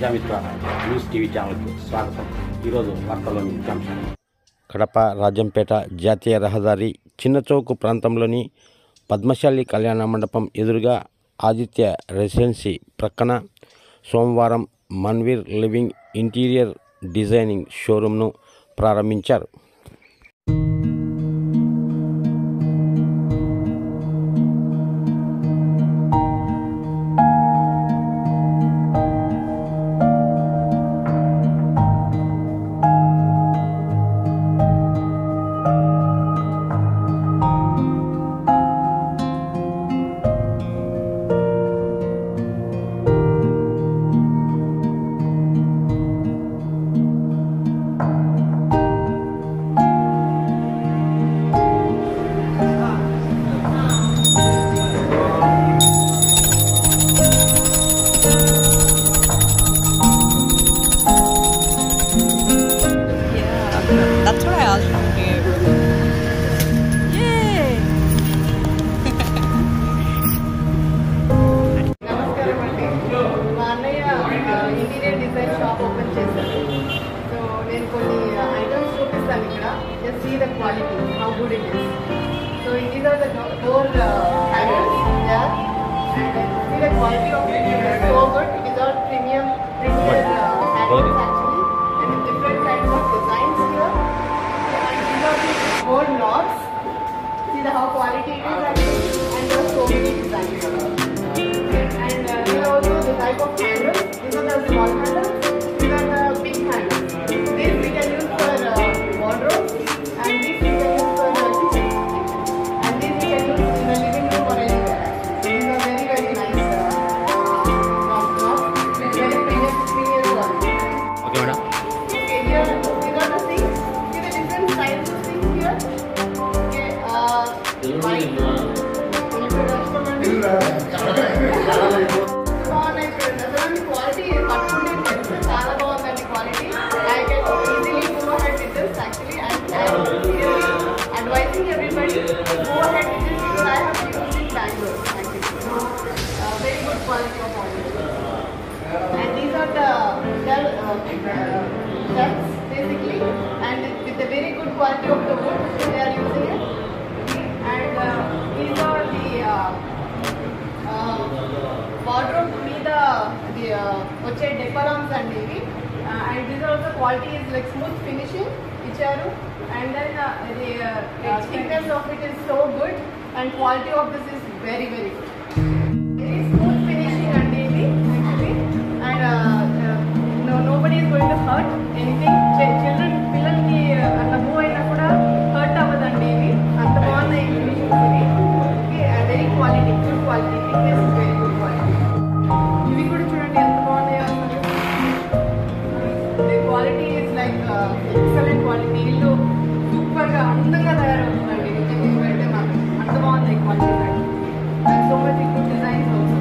Prajamitra news TV ఛానల్కు స్వాగతం. ఈరోజు వార్తల్లోని ముఖ్యాంశాలు. కడప రాజంపేట జాతీయ రహదారి చిన్నచౌకు ప్రాంతంలోని పద్మశాలి కళ్యాణ మండపం ఎదురుగా ఆదిత్య రెసిడెన్సీ ప్రక్కన సోమవారం మన్వీర్ లివింగ్ ఇంటీరియర్ డిజైనింగ్ షోరూమ్ను ప్రారంభించారు. That's what I asked from here. Yay! నమస్కారం అండి. మా అన్నయ్య ఇంటీరియర్ డిజైన్ షాప్ ఓపెన్ చేశారు. సో నేను కొన్ని ఐటమ్స్ చూపిస్తాను ఇక్కడ. Just see the quality, how good it is. So these are the 4 hangers there. See the quality of it is so good. It is all premium hangers actually, and with different kinds of designs here. And these are the 4 knobs. See the how quality it is actually, and there are so many designs. And here also the type of handles. These are the small handles. These are the big handles. This we can use for wardrobe, and this we can use for kitchen, and this we can use in the living room or anywhere. These are very very nice knobs. It's very premium quality. Okay madam. Okay, here these are the things. See the different styles of things here. Okay, quality చాలా బాగుందండి quality. I can easily go ahead with this actually, and I'm really advising everybody go ahead with this because I have used in Bangalore actually. So very good quality of audio. And these are the shelves basically, and with the very good quality of the wood they are using it. And these are the wardrobe మీద వచ్చే డెకరాన్స్ అండి ఇవి. And these are also quality is like smooth finishing ఇచ్చారు. And then the thickness of it is so good, and quality of this is very very good. Very smooth finishing అండి ఇది actually, and nobody is going to hurt anything. Children పిల్లలకి అట్లా move అయినా కూడా hurt అవ్వదండి ఇవి. అంత బాగున్నాయి ఫినిషింగ్స్ ఇవి. Very quality, good quality, thickness is very good quality. ఇవి కూడా చూడండి ఎంత బాగున్నాయో అసలు. The quality is like excellent quality. ఇల్లు సూపర్గా అందంగా తయారవుతుందండి నిజంగా ఇవి పెడితే మాకు. అంత బాగుంది quality. And so much good designs also.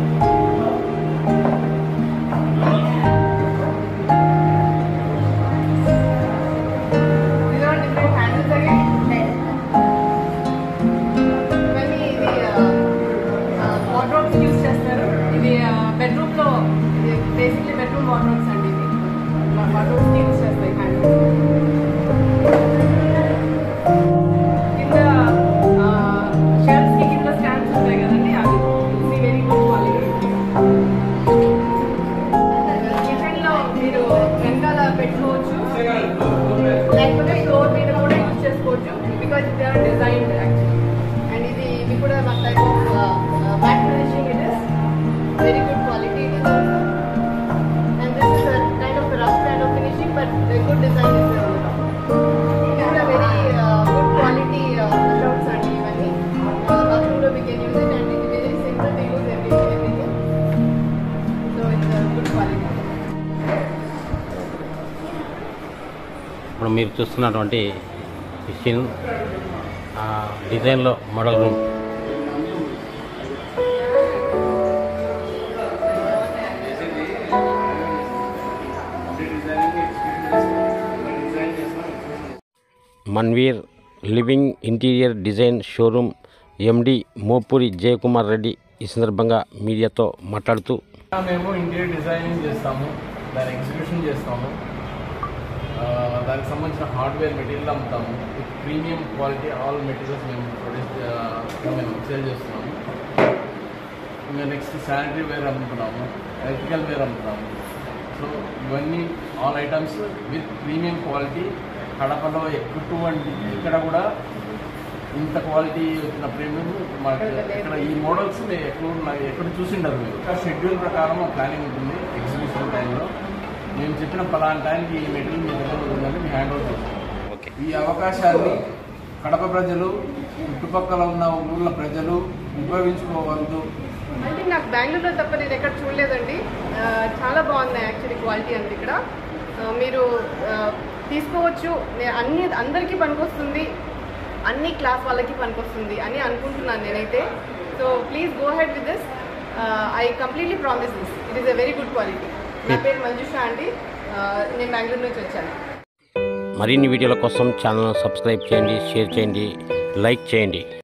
బెడ్రూమ్లో బేసిక్లీ బెడ్రూమ్ వార్డ్రోబ్స్ అండి ఇవి. వార్డ్రోబ్స్కి యూజ్ చేస్తాయి హ్యాండిల్స్. కింద షెల్ఫ్స్కి కింద స్టాండ్స్ ఉంటాయి కదండి, అవి ఇది వెరీ గుడ్ క్వాలిటీ. కిచెన్లో మీరు వెనకాల పెట్టుకోవచ్చు, లేకపోతే ఫ్లోర్ మీద కూడా యూజ్ చేసుకోవచ్చు because they are designed actually. And ఇవి కూడా one type of matt finishing it is. Very good quality it is also. And this is a kind of rough kind of finishing, but the good design is there on the top. It is a very good quality shelves and even bathroom we can use it, and it is very simple to use everything. So it's a good quality. ఇప్పుడు మీరు చూస్తున్నటువంటి మిషన్ డిజైన్లో model room. Manveer living interior design showroom MD Mopuri Jayakumar Reddy ఈ సందర్భంగా మీడియాతో మాట్లాడుతూ మేము ఇంటీరియర్ డిజైనింగ్ చేస్తాము. దాని ఎగ్జిక్యూషన్ చేస్తాము. దానికి సంబంధించిన హార్డ్వేర్ మెటీరియల్ అమ్ముతాము. ప్రీమియం క్వాలిటీ ఆల్ మెటీరియల్స్ మేము సేల్ చేస్తున్నాము. ఇంకా నెక్స్ట్ శానిటరీ వేర్ అమ్ముతున్నాము, ఎలక్ట్రికల్ వేర్ అమ్ముతాము. సో ఇవన్నీ all items with premium quality. కడపలో ఎక్కడ కూడా ఇంత క్వాలిటీ వచ్చిన ప్రీమియం మాకు ఇక్కడ ఈ మోడల్స్ ఎక్కడ చూసిండరు మీరు. షెడ్యూల్ ప్రకారం ప్లానింగ్ ఉంటుంది. ఎగ్జిబిషన్ టైంలో మేము చెప్పిన పలానా టైంకి ఈ మెటీరియల్ మీ దగ్గర ఉంటుందని మీ హ్యాండ్ ఓవర్ చేస్తాం. ఈ అవకాశాన్ని కడప ప్రజలు, చుట్టుపక్కల ఉన్న ఊళ్ళ ప్రజలు ఉపయోగించుకోవద్దు. అంటే నాకు బెంగళూరులో తప్ప నేను ఎక్కడ చూడలేదండి. చాలా బాగున్నాయి యాక్చువల్లీ క్వాలిటీ అండి ఇక్కడ. మీరు తీసుకోవచ్చు. అందరికీ పనికొస్తుంది, అన్ని క్లాస్ వాళ్ళకి పనికొస్తుంది అని అనుకుంటున్నాను నేనైతే. So please go head with this. I completely promise this. It is a very good quality. నా పేరు మంజుష అండి. నేను బెంగళూరు నుంచి వచ్చాను. మరిన్ని వీడియోల కోసం ఛానల్ సబ్స్క్రైబ్ చేయండి, షేర్ చేయండి, లైక్ చేయండి.